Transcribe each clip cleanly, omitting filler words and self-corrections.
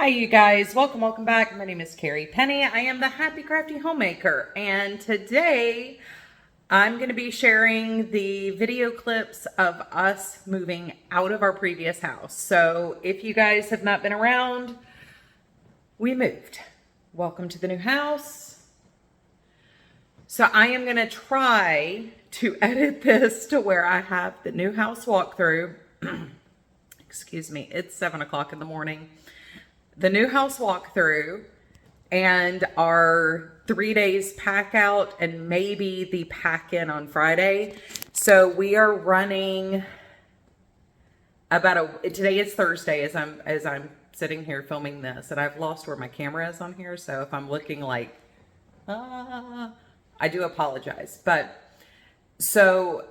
Hi you guys, welcome back. My name is Carrie Penny. I am the Happy Crafty Homemaker, and today I'm going to be sharing the video clips of us moving out of our previous house. So if you guys have not been around, we moved. Welcome to the new house. So I am going to try to edit this to where I have the new house walkthrough. Excuse me, it's 7 o'clock in the morning. The new house walkthrough and our 3 days pack out and maybe the pack in on Friday. So we are running today is Thursday as I'm sitting here filming this, and I've lost where my camera is on here. So if I'm looking like, I do apologize. But so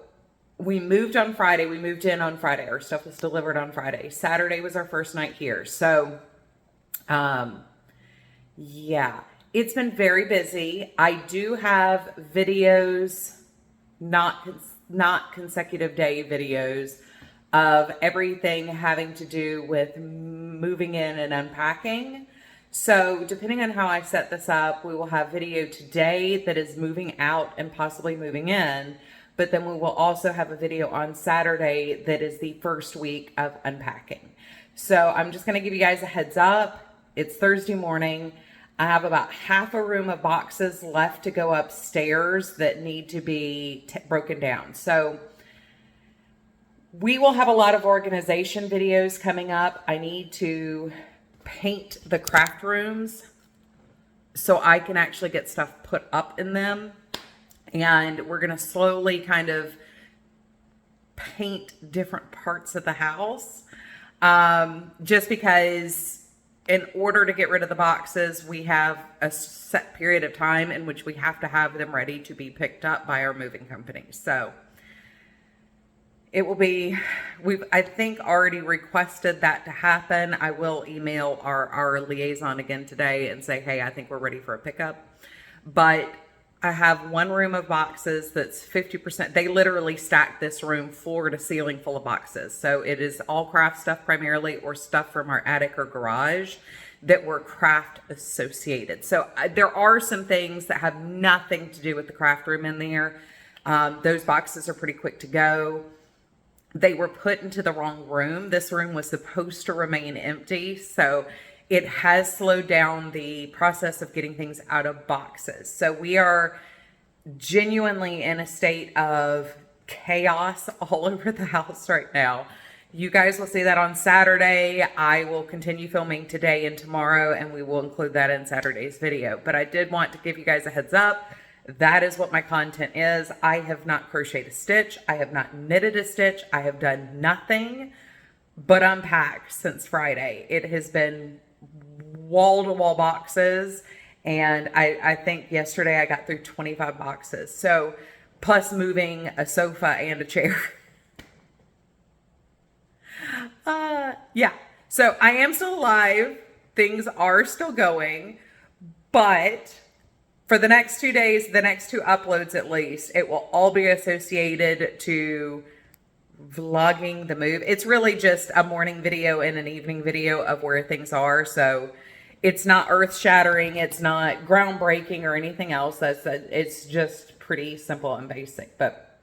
we moved on Friday. We moved in on Friday. Our stuff was delivered on Friday. Saturday was our first night here. So yeah, it's been very busy. I do have videos, not consecutive day videos of everything having to do with moving in and unpacking. So depending on how I set this up, we will have video today that is moving out and possibly moving in, but then we will also have a video on Saturday that is the first week of unpacking. So I'm just going to give you guys a heads up. It's Thursday morning. I have about half a room of boxes left to go upstairs that need to be broken down. So we will have a lot of organization videos coming up. I need to paint the craft rooms so I can actually get stuff put up in them. And we're going to slowly kind of paint different parts of the house. Just because in order to get rid of the boxes, we have a set period of time in which we have to have them ready to be picked up by our moving company. So it will be, I think already requested that to happen. I will email our liaison again today and say, hey, I think we're ready for a pickup. But I have one room of boxes that's 50%. They literally stacked this room floor to ceiling full of boxes. So it is all craft stuff primarily, or stuff from our attic or garage that were craft associated. So there are some things that have nothing to do with the craft room in there. Those boxes are pretty quick to go. They were put into the wrong room. This room was supposed to remain empty. So it has slowed down the process of getting things out of boxes. So we are genuinely in a state of chaos all over the house right now. You guys will see that on Saturday. I will continue filming today and tomorrow, and we will include that in Saturday's video. But I did want to give you guys a heads up. That is what my content is. I have not crocheted a stitch. I have not knitted a stitch. I have done nothing but unpack since Friday. It has been wall-to-wall boxes, and I think yesterday I got through 25 boxes. So plus moving a sofa and a chair. Yeah, so I am still alive. Things are still going, but for the next 2 days, the next 2 uploads at least, it will all be associated to vlogging the move. It's really just a morning video and an evening video of where things are. So it's not earth shattering. It's not groundbreaking or anything else. It's just pretty simple and basic, but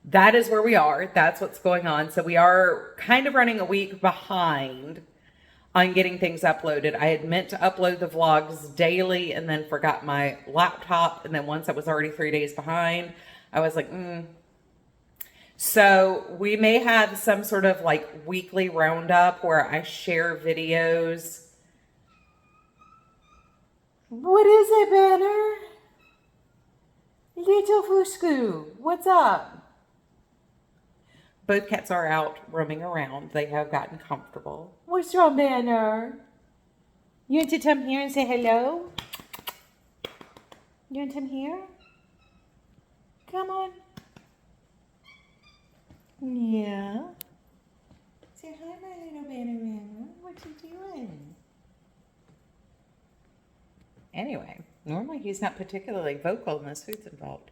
that is where we are. That's what's going on. So we are kind of running a week behind on getting things uploaded. I had meant to upload the vlogs daily and then forgot my laptop. And then once I was already 3 days behind, I was like, So we may have some sort of like weekly roundup where I share videos. What is it, Banner? Little Fusku, what's up? Both cats are out roaming around. They have gotten comfortable. What's wrong, Banner? You want to come here and say hello? You want to come here? Come on. Yeah. Say hi, my little Banner. What you doing? Anyway, normally he's not particularly vocal unless food's involved.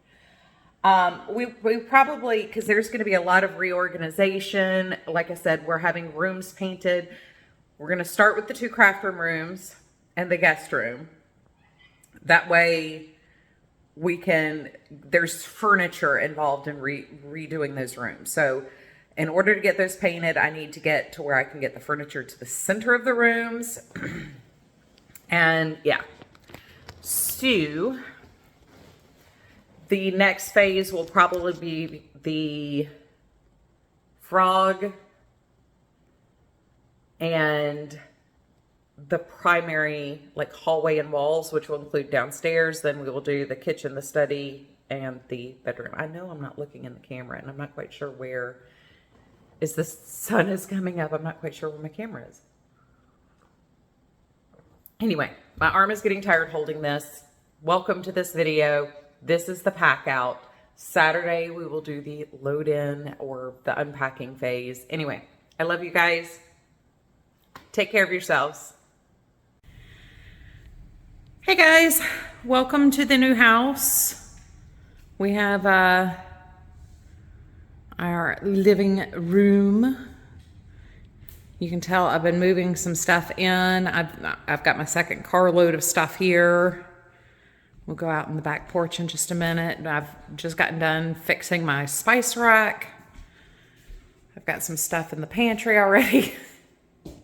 We probably, because there's going to be a lot of reorganization. Like I said, we're having rooms painted. We're going to start with the 2 craft room rooms and the guest room. That way there's furniture involved in redoing those rooms. So in order to get those painted, I need to get to where I can get the furniture to the center of the rooms. And yeah. So the next phase will probably be the frog and the primary like hallway and walls, which will include downstairs. Then we will do the kitchen, the study, and the bedroom. I know I'm not looking in the camera, and I'm not quite sure where is the sun is coming up. I'm not quite sure where my camera is. Anyway, my arm is getting tired holding this. Welcome to this video. This is the pack out. Saturday, we will do the load in or the unpacking phase. Anyway, I love you guys. Take care of yourselves. Hey guys, welcome to the new house. We have our living room. You can tell I've been moving some stuff in. I've got my second carload of stuff here. We'll go out in the back porch in just a minute. I've just gotten done fixing my spice rack. I've got some stuff in the pantry already.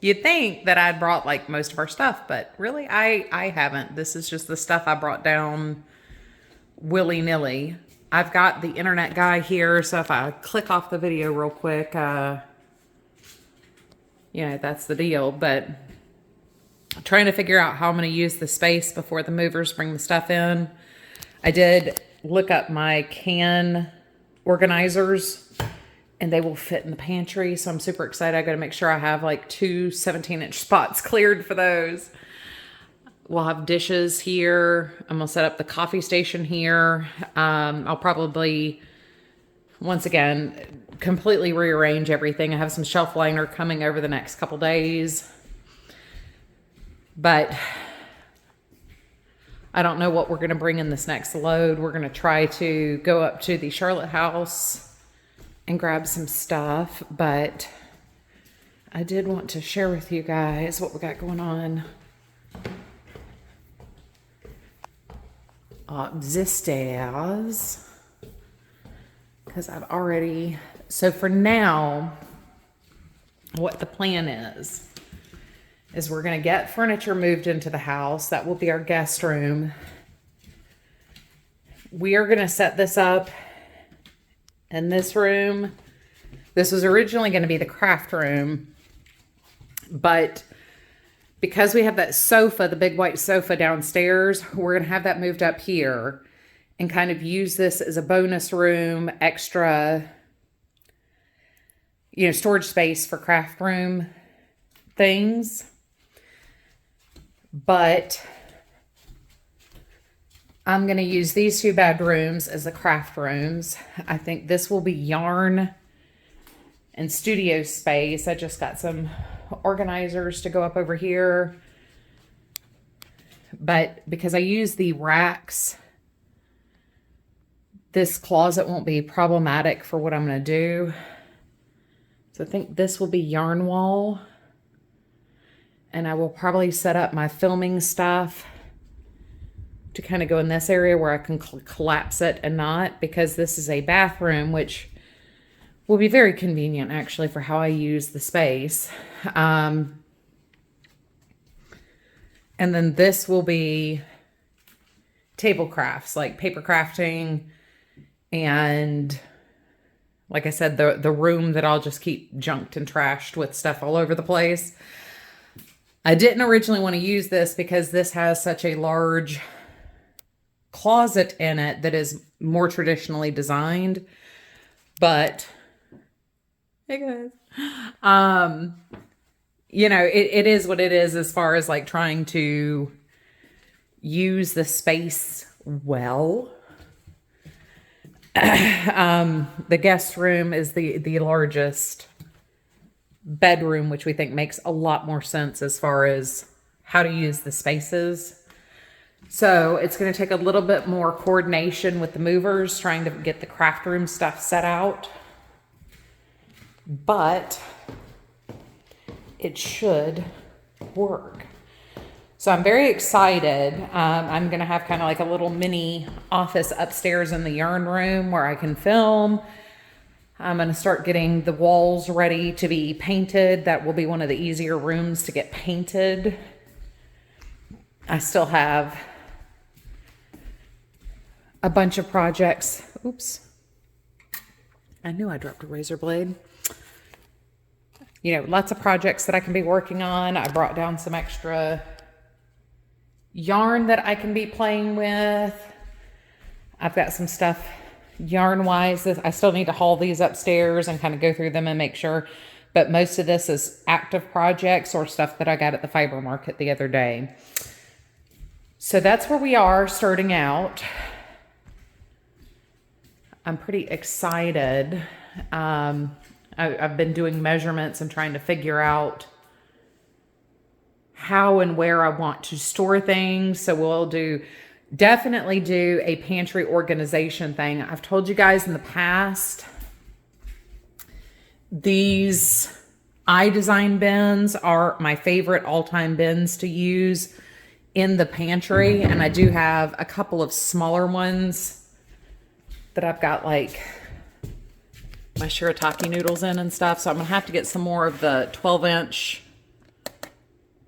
You'd think that I'd brought like most of our stuff, but really I haven't. This is just the stuff I brought down willy-nilly. I've got the internet guy here, so if I click off the video real quick, you know, that's the deal. But I'm trying to figure out how I'm going to use the space before the movers bring the stuff in. I did look up my can organizers, and they will fit in the pantry, so I'm super excited. I got to make sure I have like 2 17-inch spots cleared for those. We'll have dishes here. I'm going to set up the coffee station here. I'll probably, once again, completely rearrange everything. I have some shelf liner coming over the next couple days. But I don't know what we're going to bring in this next load. We're going to try to go up to the Charlotte house and grab some stuff. But I did want to share with you guys what we got going on. Upstairs, because I've already, so for now, what the plan is we're going to get furniture moved into the house. That will be our guest room. We are going to set this up in this room. This was originally going to be the craft room, but because we have that sofa, the big white sofa downstairs, we're going to have that moved up here and kind of use this as a bonus room, extra, you know, storage space for craft room things. But I'm going to use these 2 bedrooms as the craft rooms. I think this will be yarn and studio space. I just got some organizers to go up over here, but because I use the racks, this closet won't be problematic for what I'm going to do. So I think this will be yarn wall, and I will probably set up my filming stuff to kind of go in this area where I can collapse it and not, because this is a bathroom, which will be very convenient actually for how I use the space. And then this will be table crafts, like paper crafting, and like I said, the room that I'll just keep junked and trashed with stuff all over the place. I didn't originally want to use this because this has such a large closet in it that is more traditionally designed, but hey guys, you know, it is what it is as far as like trying to use the space well. The guest room is the largest bedroom, which we think makes a lot more sense as far as how to use the spaces. So it's going to take a little bit more coordination with the movers, trying to get the craft room stuff set out. But it should work. So I'm very excited. I'm going to have kind of like a little mini office upstairs in the yarn room where I can film. I'm going to start getting the walls ready to be painted. That will be one of the easier rooms to get painted. I still have a bunch of projects. Oops. I knew I dropped a razor blade. You know, lots of projects that I can be working on. I brought down some extra yarn that I can be playing with. I've got some stuff yarn wise. I still need to haul these upstairs and kind of go through them and make sure. But most of this is active projects or stuff that I got at the fiber market the other day. So that's where we are starting out. I'm pretty excited. I've been doing measurements and trying to figure out how and where I want to store things. So we'll definitely do a pantry organization thing. I've told you guys in the past, these iDesign bins are my favorite all-time bins to use in the pantry. And I do have a couple of smaller ones that I've got like my shirataki noodles in and stuff. So I'm gonna have to get some more of the 12-inch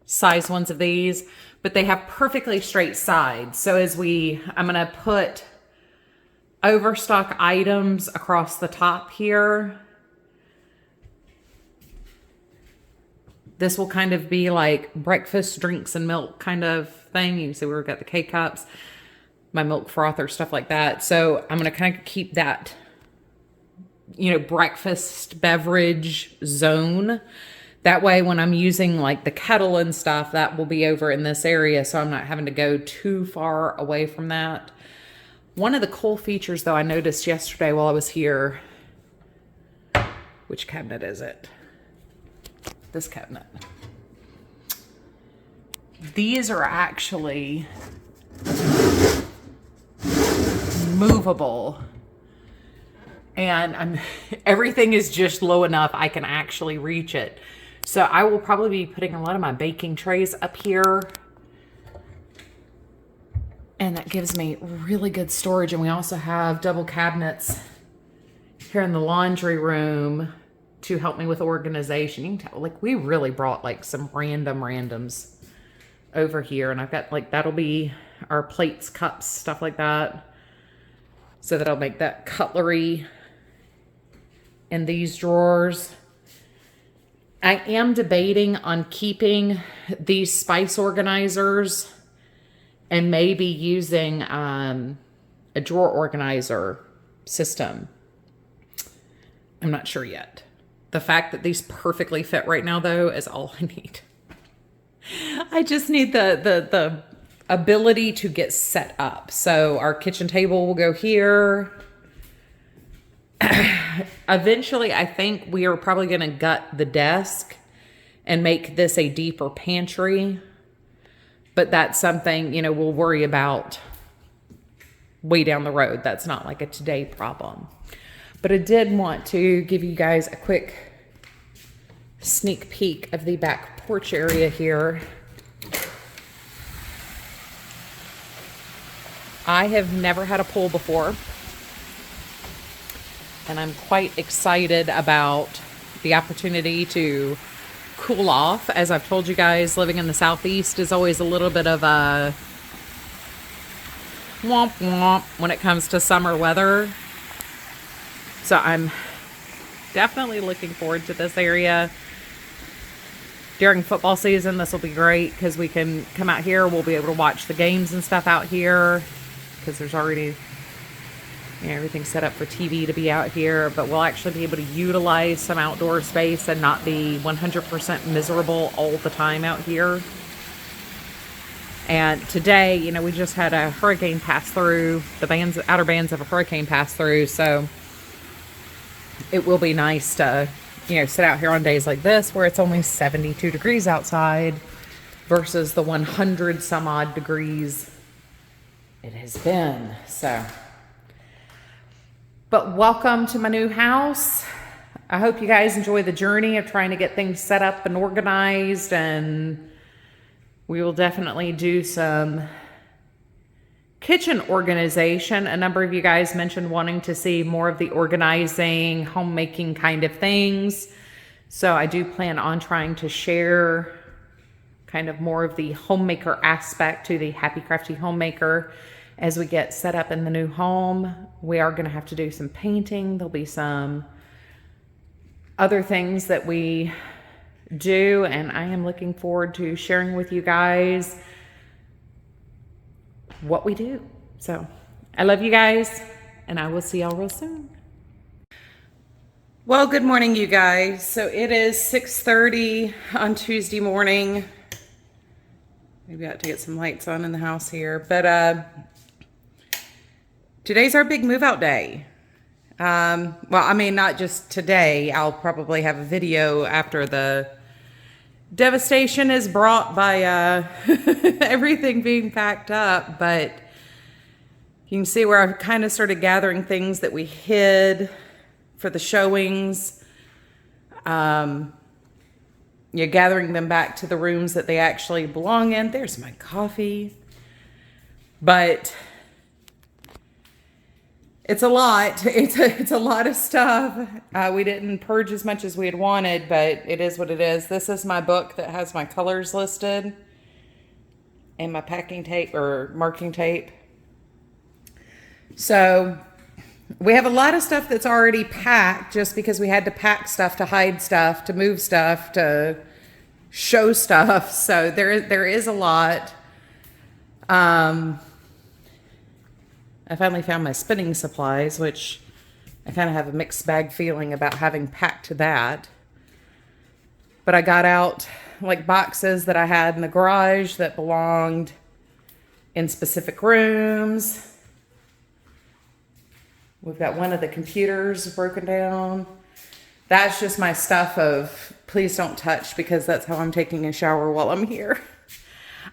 size ones of these, but they have perfectly straight sides. So I'm gonna put overstock items across the top here. This will kind of be like breakfast, drinks, and milk kind of thing. You can see we've got the K-cups, my milk frother, stuff like that. So I'm gonna kind of keep that, you know, breakfast beverage zone. That way, when I'm using like the kettle and stuff, that will be over in this area. So I'm not having to go too far away from that. One of the cool features though I noticed yesterday while I was here, which cabinet is it? This cabinet. These are actually movable. And everything is just low enough I can actually reach it. So I will probably be putting a lot of my baking trays up here. And that gives me really good storage. And we also have double cabinets here in the laundry room to help me with organization. You can tell, like, we really brought like some randoms over here. And I've got like, that'll be our plates, cups, stuff like that. So that I'll make that cutlery in these drawers. I am debating on keeping these spice organizers and maybe using a drawer organizer system. I'm not sure yet. The fact that these perfectly fit right now though is all I need. I just need the ability to get set up. So our kitchen table will go here. Eventually, I think we are probably going to gut the desk and make this a deeper pantry. But that's something, you know, we'll worry about way down the road. That's not like a today problem. But I did want to give you guys a quick sneak peek of the back porch area here. I have never had a pool before. And I'm quite excited about the opportunity to cool off. As I've told you guys, living in the Southeast is always a little bit of a womp womp when it comes to summer weather. So I'm definitely looking forward to this area. During football season, this will be great because we can come out here. We'll be able to watch the games and stuff out here because there's already, you know, everything set up for TV to be out here, but we'll actually be able to utilize some outdoor space and not be 100% miserable all the time out here. And today, you know, we just had a hurricane pass through. The outer bands of a hurricane pass through, so it will be nice to, you know, sit out here on days like this where it's only 72 degrees outside versus the 100 some odd degrees it has been. So, but welcome to my new house. I hope you guys enjoy the journey of trying to get things set up and organized and We will definitely do some kitchen organization. A number of you guys mentioned wanting to see more of the organizing, homemaking kind of things. So I do plan on trying to share kind of more of the homemaker aspect to the Happy Crafty Homemaker as we get set up in the new home. We are going to have to do some painting. There'll be some other things that we do, and I am looking forward to sharing with you guys what we do. So I love you guys, and I will see y'all real soon. Well, good morning, you guys. So it is 6:30 on Tuesday morning. Maybe I have to get some lights on in the house here, but today's our big move out day. Well, I mean, not just today. I'll probably have a video after the devastation is brought by everything being packed up, but you can see where I've kind of started gathering things that we hid for the showings. You're gathering them back to the rooms that they actually belong in. There's my coffee. But it's a lot. It's a lot of stuff. We didn't purge as much as we had wanted, but it is what it is. This is my book that has my colors listed and my packing tape or marking tape. So we have a lot of stuff that's already packed just because we had to pack stuff to hide stuff, to move stuff, to show stuff. So there is a lot. I finally found my spinning supplies, which I kind of have a mixed bag feeling about having packed that. But I got out like boxes that I had in the garage that belonged in specific rooms. We've got one of the computers broken down. That's just my stuff of please don't touch, because that's how I'm taking a shower while I'm here.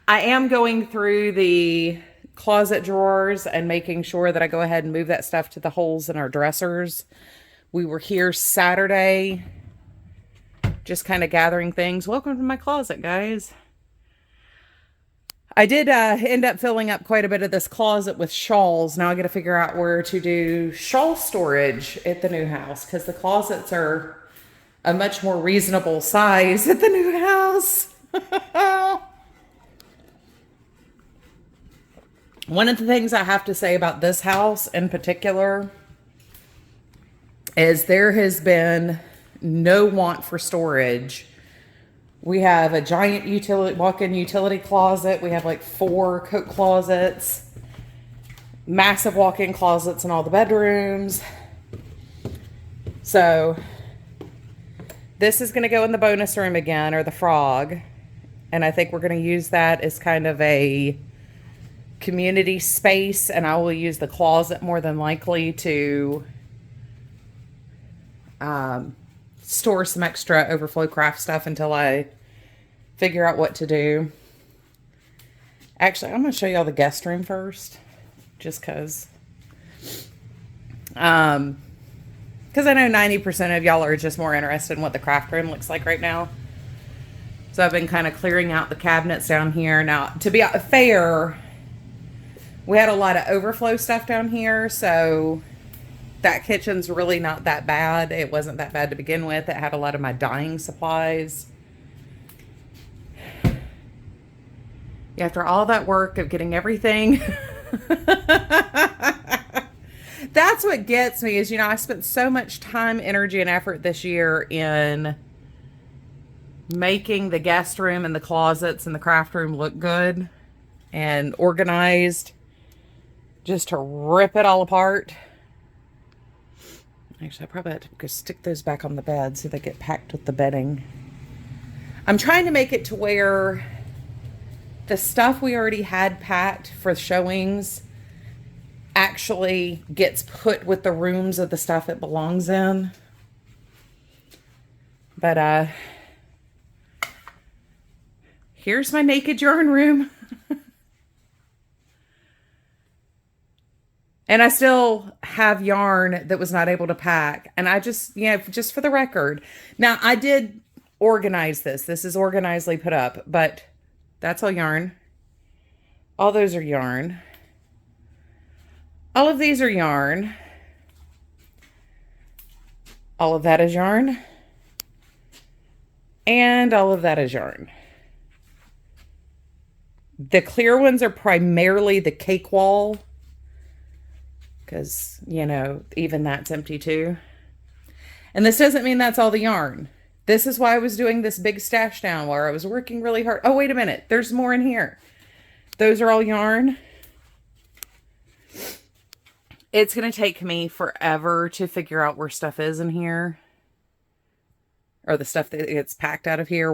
I am going through the closet drawers and making sure that I go ahead and move that stuff to the holes in our dressers. We were here Saturday, just kind of gathering things. Welcome to my closet, guys. I did end up filling up quite a bit of this closet with shawls. Now I got to figure out where to do shawl storage at the new house, because the closets are a much more reasonable size at the new house. One of the things I have to say about this house in particular is there has been no want for storage. We have a giant walk-in utility closet. We have like 4 coat closets, massive walk-in closets in all the bedrooms. So this is going to go in the bonus room again, or the frog. And I think we're going to use that as kind of a community space, and I will use the closet more than likely to store some extra overflow craft stuff until I figure out what to do. Actually, I'm going to show you all the guest room first, just because I know 90% of y'all are just more interested in what the craft room looks like right now. So I've been kind of clearing out the cabinets down here. Now, to be fair, we had a lot of overflow stuff down here, so that kitchen's really not that bad. It wasn't that bad to begin with. It had a lot of my dyeing supplies. After all that work of getting everything, that's what gets me is, I spent so much time, energy, and effort this year in making the guest room and the closets and the craft room look good and organized, just to rip it all apart. Actually, I probably have to go stick those back on the bed so they get packed with the bedding. I'm trying to make it to where the stuff we already had packed for showings actually gets put with the rooms of the stuff it belongs in. But here's my naked yarn room. And I still have yarn that was not able to pack. And I just, just for the record. Now, I did organize this. This is organizedly put up. But That's all yarn. All those are yarn. All of these are yarn. All of that is yarn. And all of that is yarn. The clear ones are primarily the cake wall, because, you know, even that's empty too. And this doesn't mean that's all the yarn. This is why I was doing this big stash down where I was working really hard. Oh, wait a minute. There's more in here. Those are all yarn. It's going to take me forever to figure out where stuff is in here. Or the stuff that gets packed out of here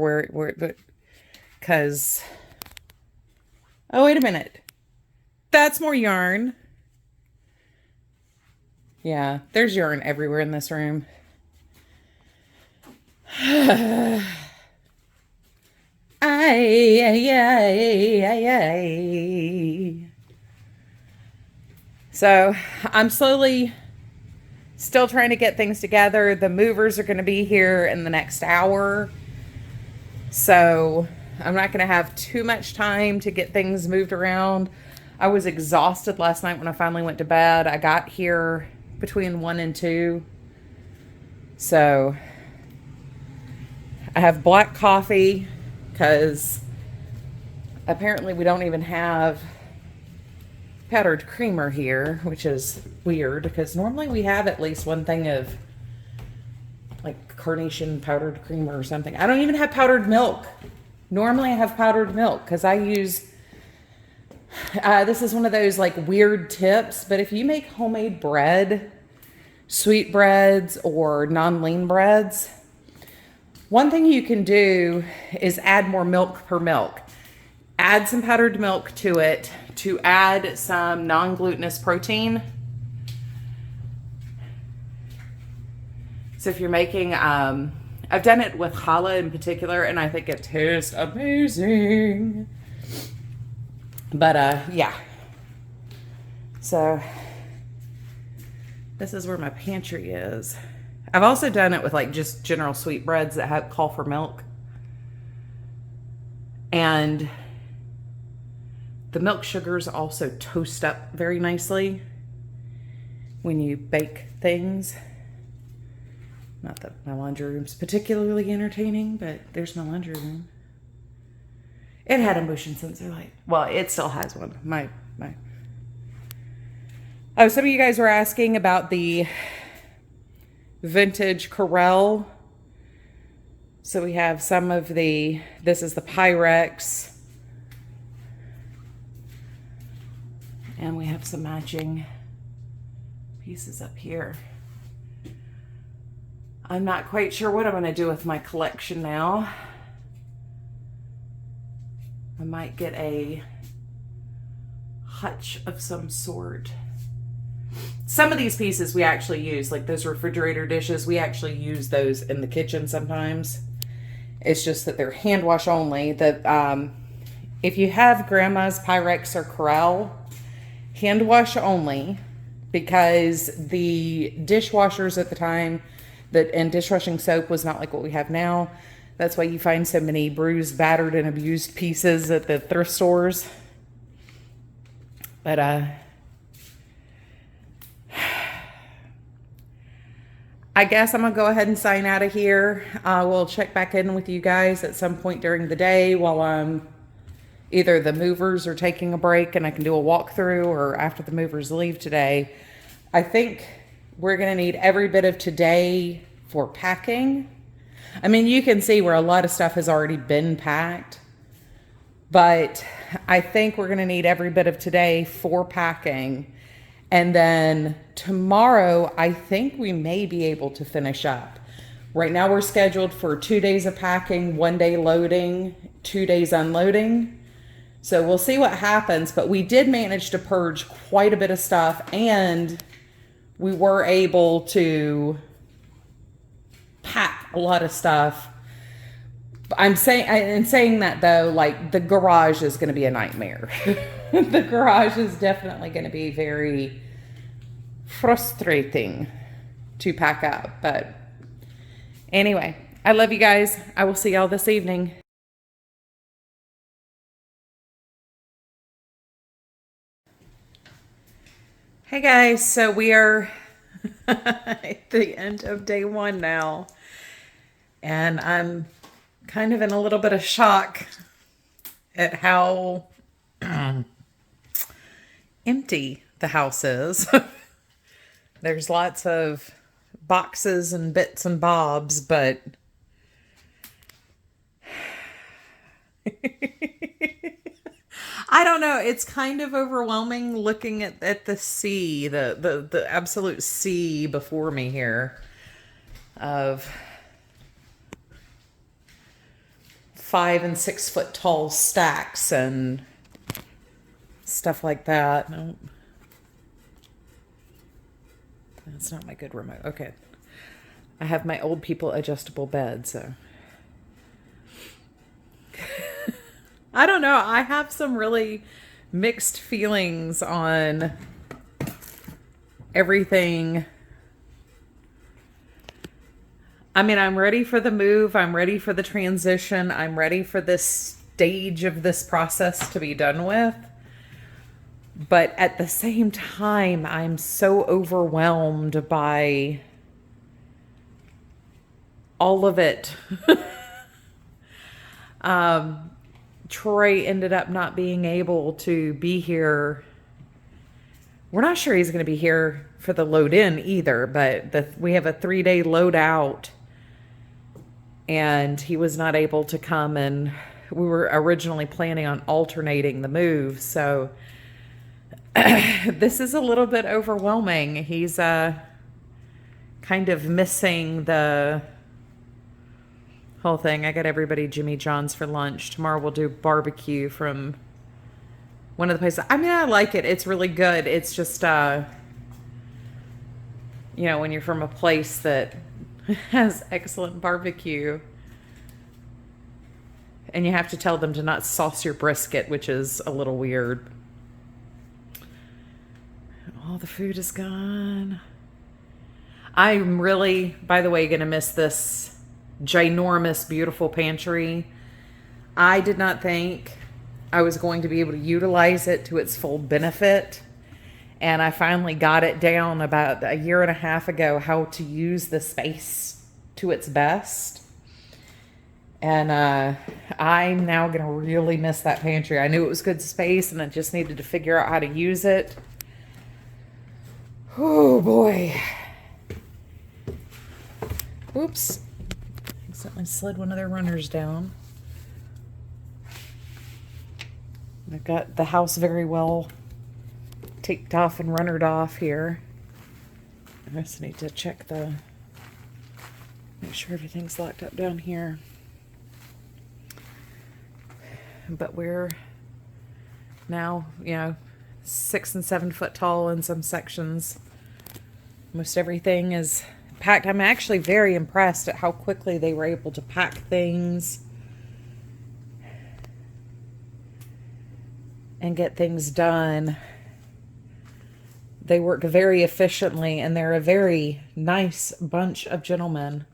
because... Oh, wait a minute. That's more yarn. Yeah, there's yarn everywhere in this room. So I'm slowly still trying to get things together. The movers are going to be here in the next hour. So I'm not going to have too much time to get things moved around. I was exhausted last night when I finally went to bed. I got here between 1 and 2. So I have black coffee because apparently we don't even have powdered creamer here, which is weird because normally we have at least one thing of like carnation powdered creamer or something. I don't even have powdered milk. Normally I have powdered milk because I use, this is one of those like weird tips, but if you make homemade bread, sweet breads or non-lean breads, one thing you can do is add more milk per milk. Add some powdered milk to it to add some non-glutinous protein. So if you're making, I've done it with challah in particular, and I think it tastes amazing. But yeah. So this is where my pantry is. I've also done it with like just general sweetbreads that call for milk. And the milk sugars also toast up very nicely when you bake things. Not that my laundry room's particularly entertaining, but there's my laundry room. It had a motion sensor light. Well, it still has one. Oh, some of you guys were asking about the vintage Corel. So we have some of this is the Pyrex. And we have some matching pieces up here. I'm not quite sure what I'm going to do with my collection now. I might get a hutch of some sort. Some of these pieces we actually use, like those refrigerator dishes, we actually use those in the kitchen sometimes. It's just that they're hand wash only. That if you have grandma's Pyrex or Corel, hand wash only, because the dishwashers at the time and dishwashing soap was not like what we have now. That's why you find so many bruised, battered, and abused pieces at the thrift stores. But I guess I'm gonna go ahead and sign out of here. We'll check back in with you guys at some point during the day while either the movers are taking a break and I can do a walkthrough, or after the movers leave today. I think we're gonna need every bit of today for packing. I mean, you can see where a lot of stuff has already been packed, but I think we're gonna need every bit of today for packing. And then tomorrow, I think we may be able to finish up. Right now we're scheduled for 2 days of packing, 1 day loading, 2 days unloading. So we'll see what happens, but we did manage to purge quite a bit of stuff, and we were able to pack a lot of stuff. In saying that though, like the garage is going to be a nightmare. The garage is definitely going to be very frustrating to pack up. But anyway, I love you guys. I will see y'all this evening. Hey guys, so we are at the end of day 1 now, and I'm kind of in a little bit of shock at how empty the house is. There's lots of boxes and bits and bobs, but I don't know. It's kind of overwhelming looking at the sea, the absolute sea before me here of 5 and 6 foot tall stacks and stuff like that. No, that's not my good remote. Okay. I have my old people adjustable bed, so. I don't know. I have some really mixed feelings on everything. I mean, I'm ready for the move. I'm ready for the transition. I'm ready for this stage of this process to be done with. But at the same time, I'm so overwhelmed by all of it. Troy ended up not being able to be here. We're not sure he's going to be here for the load in either, but we have a 3-day load out, and he was not able to come, and we were originally planning on alternating the move. So this is a little bit overwhelming. He's kind of missing the whole thing. I got everybody Jimmy John's for lunch. Tomorrow we'll do barbecue from one of the places. I mean, I like it. It's really good. It's just, when you're from a place that has excellent barbecue and you have to tell them to not sauce your brisket, which is a little weird. All the food is gone. I'm really, by the way, going to miss this ginormous, beautiful pantry. I did not think I was going to be able to utilize it to its full benefit. And I finally got it down about a year and a half ago, how to use the space to its best. And I'm now going to really miss that pantry. I knew it was good space and I just needed to figure out how to use it. Oh boy. Oops. Accidentally slid one of their runners down. I've got the house very well taped off and runnered off here. I just need to check make sure everything's locked up down here. But we're now, 6 and 7 foot tall in some sections. Most everything is packed. I'm actually very impressed at how quickly they were able to pack things and get things done. They work very efficiently, and they're a very nice bunch of gentlemen.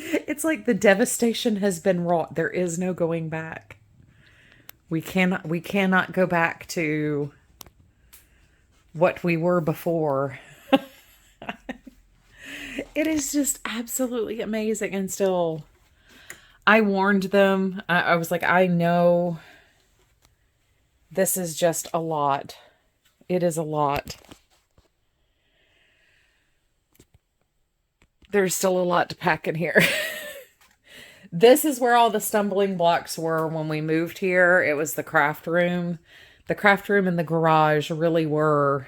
It's like the devastation has been wrought. There is no going back. We cannot go back to what we were before. It is just absolutely amazing. And still, I warned them. I was like, I know this is just a lot. It is a lot. There's still a lot to pack in here. This is where all the stumbling blocks were when we moved here. It was the craft room. The craft room and the garage really were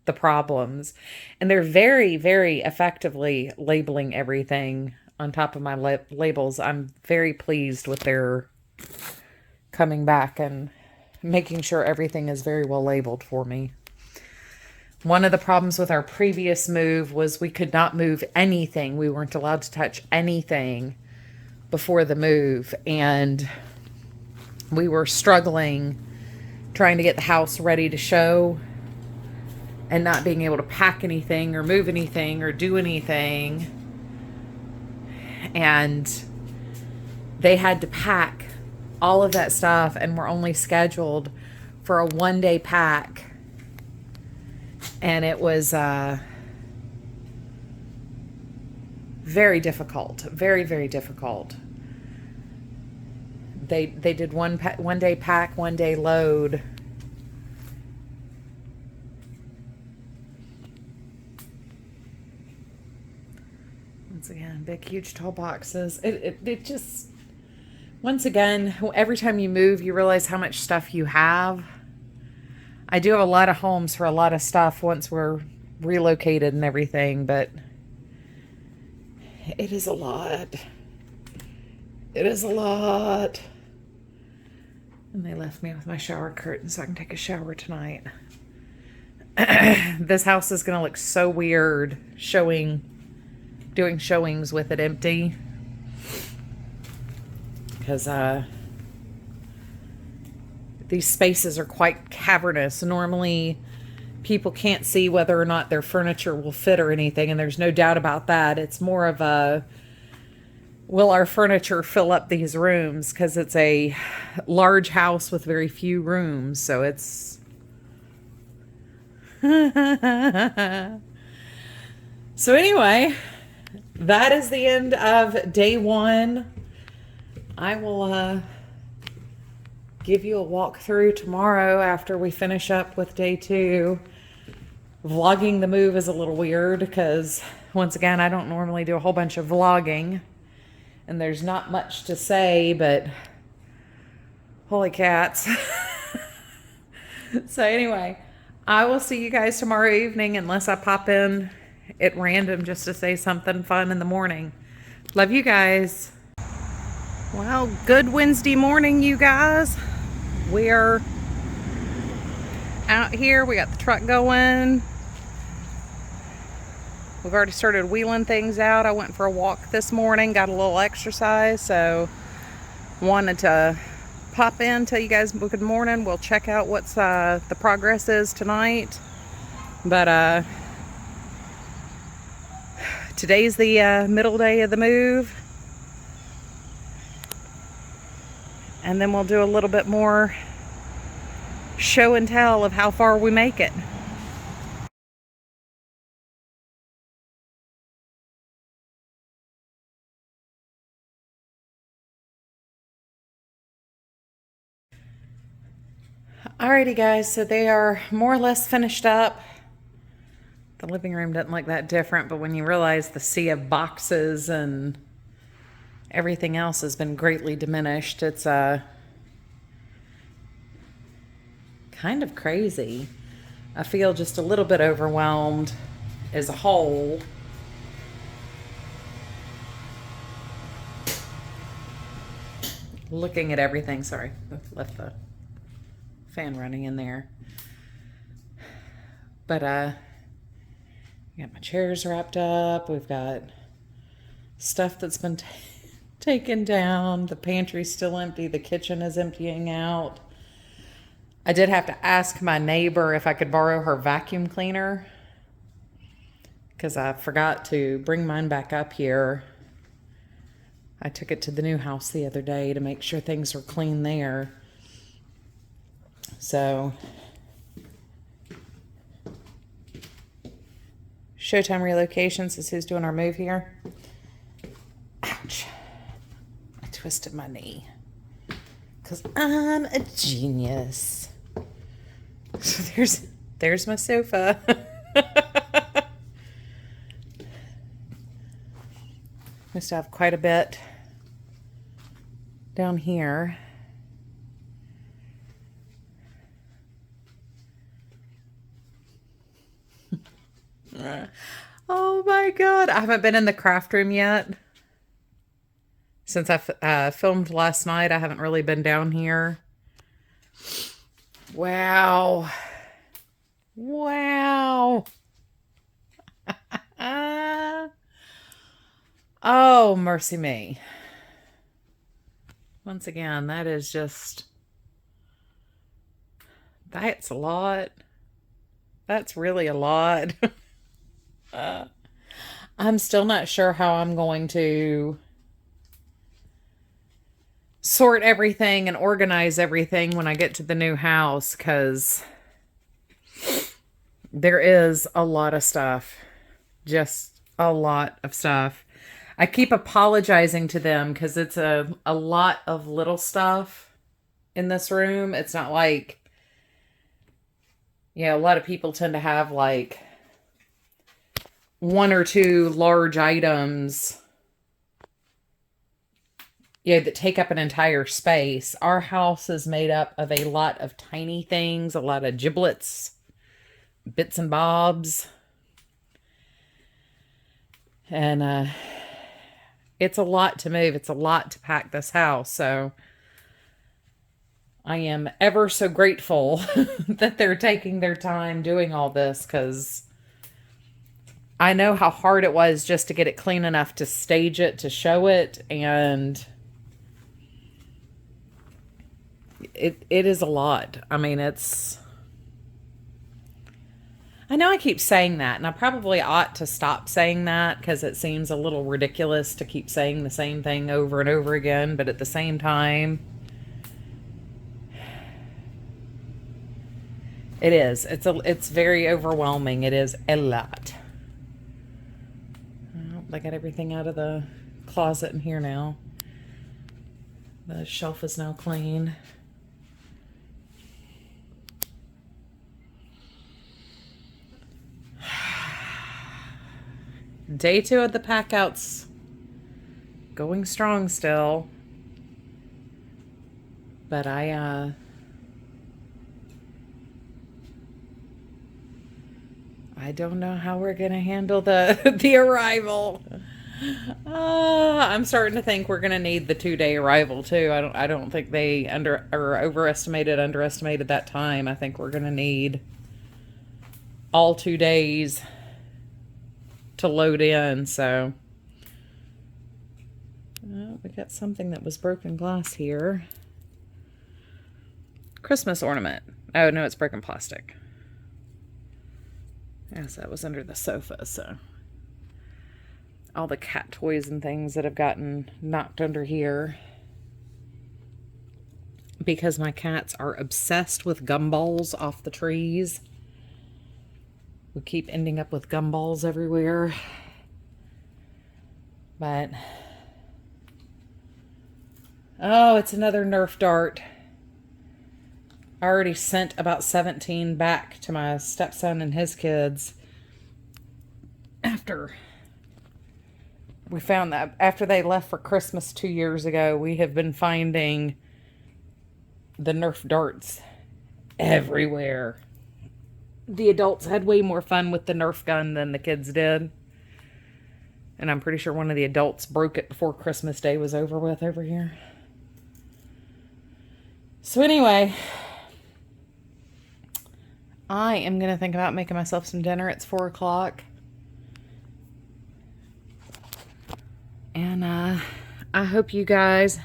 the problems. And they're very, very effectively labeling everything on top of my labels. I'm very pleased with their coming back and making sure everything is very well labeled for me. One of the problems with our previous move was we could not move anything. We weren't allowed to touch anything before the move, and we were struggling trying to get the house ready to show and not being able to pack anything or move anything or do anything. And they had to pack all of that stuff, and we're only scheduled for a 1-day pack. And it was very difficult, very, very difficult. They did 1-day pack, 1-day load. Once again, big, huge, tall boxes. It just, once again, every time you move, you realize how much stuff you have. I do have a lot of homes for a lot of stuff once we're relocated and everything, but it is a lot. It is a lot. And they left me with my shower curtain so I can take a shower tonight. This house is going to look so weird doing showings with it empty. Because these spaces are quite cavernous. Normally, people can't see whether or not their furniture will fit or anything, and there's no doubt about that. It's more of a, will our furniture fill up these rooms? Because it's a large house with very few rooms, so it's... So anyway, that is the end of day 1. I will give you a walkthrough tomorrow after we finish up with day 2. Vlogging the move is a little weird because, once again, I don't normally do a whole bunch of vlogging. And there's not much to say, but holy cats. So anyway, I will see you guys tomorrow evening unless I pop in at random just to say something fun in the morning. Love you guys. Well, good Wednesday morning, you guys. We're out here. We got the truck going. We've already started wheeling things out. I went for a walk this morning, got a little exercise, so wanted to pop in, tell you guys good morning. We'll check out what's the progress is tonight. But today's the middle day of the move. And then we'll do a little bit more show and tell of how far we make it. Alrighty guys, so they are more or less finished up. The living room doesn't look that different, but when you realize the sea of boxes and everything else has been greatly diminished, it's kind of crazy. I feel just a little bit overwhelmed as a whole. Looking at everything, sorry, left the fan running in there. But we got my chairs wrapped up. We've got stuff that's been taken down. The pantry's still empty. The kitchen is emptying out. I did have to ask my neighbor if I could borrow her vacuum cleaner because I forgot to bring mine back up here. I took it to the new house the other day to make sure things were clean there. So, Showtime Relocations is who's doing our move here. Ouch. I twisted my knee. Because I'm a genius. So there's my sofa. Must have quite a bit down here. Oh my god, I haven't been in the craft room yet. Since I filmed last night, I haven't really been down here. Wow. Wow. Oh, mercy me. Once again, that is just... That's a lot. That's really a lot. I'm still not sure how I'm going to sort everything and organize everything when I get to the new house, because there is a lot of stuff. Just a lot of stuff. I keep apologizing to them because it's a lot of little stuff in this room. It's not like, a lot of people tend to have like one or two large items, that take up an entire space. Our house is made up of a lot of tiny things, a lot of giblets, bits and bobs. And it's a lot to move. It's a lot to pack this house. So I am ever so grateful that they're taking their time doing all this, because I know how hard it was just to get it clean enough to stage it, to show it, and it is a lot. I mean, I know I keep saying that, and I probably ought to stop saying that because it seems a little ridiculous to keep saying the same thing over and over again, but at the same time, it is. It's very overwhelming. It is a lot. Well, I got everything out of the closet in here now. The shelf is now clean. Day 2 of the pack outs going strong still. But I don't know how we're gonna handle the arrival. I'm starting to think we're gonna need the 2-day arrival too. I don't think they underestimated that time. I think we're gonna need all 2 days to load in. So we got something that was broken glass here. Christmas ornament. Oh no, it's broken plastic. Yes, that was under the sofa. So all the cat toys and things that have gotten knocked under here, because my cats are obsessed with gumballs off the trees. We keep ending up with gumballs everywhere. But oh, it's another Nerf dart. I already sent about 17 back to my stepson and his kids after we found that after they left for Christmas 2 years ago. We have been finding the Nerf darts everywhere. The adults had way more fun with the Nerf gun than the kids did. And I'm pretty sure one of the adults broke it before Christmas Day was over with over here. So anyway, I am going to think about making myself some dinner. It's 4 o'clock. And I hope you guys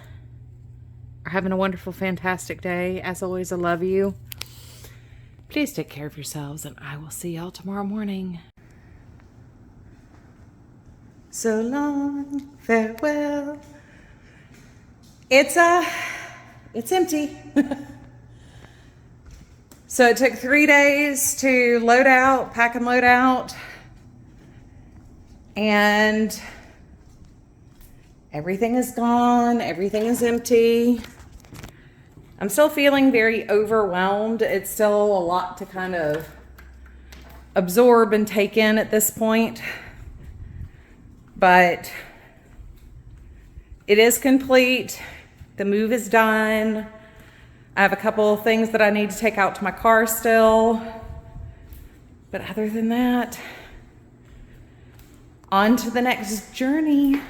are having a wonderful, fantastic day. As always, I love you. Please take care of yourselves, and I will see y'all tomorrow morning. So long, farewell. It's empty. So it took 3 days to load out, pack and load out. And everything is gone. Everything is empty. I'm still feeling very overwhelmed. It's still a lot to kind of absorb and take in at this point. But it is complete. The move is done. I have a couple of things that I need to take out to my car still. But other than that, on to the next journey.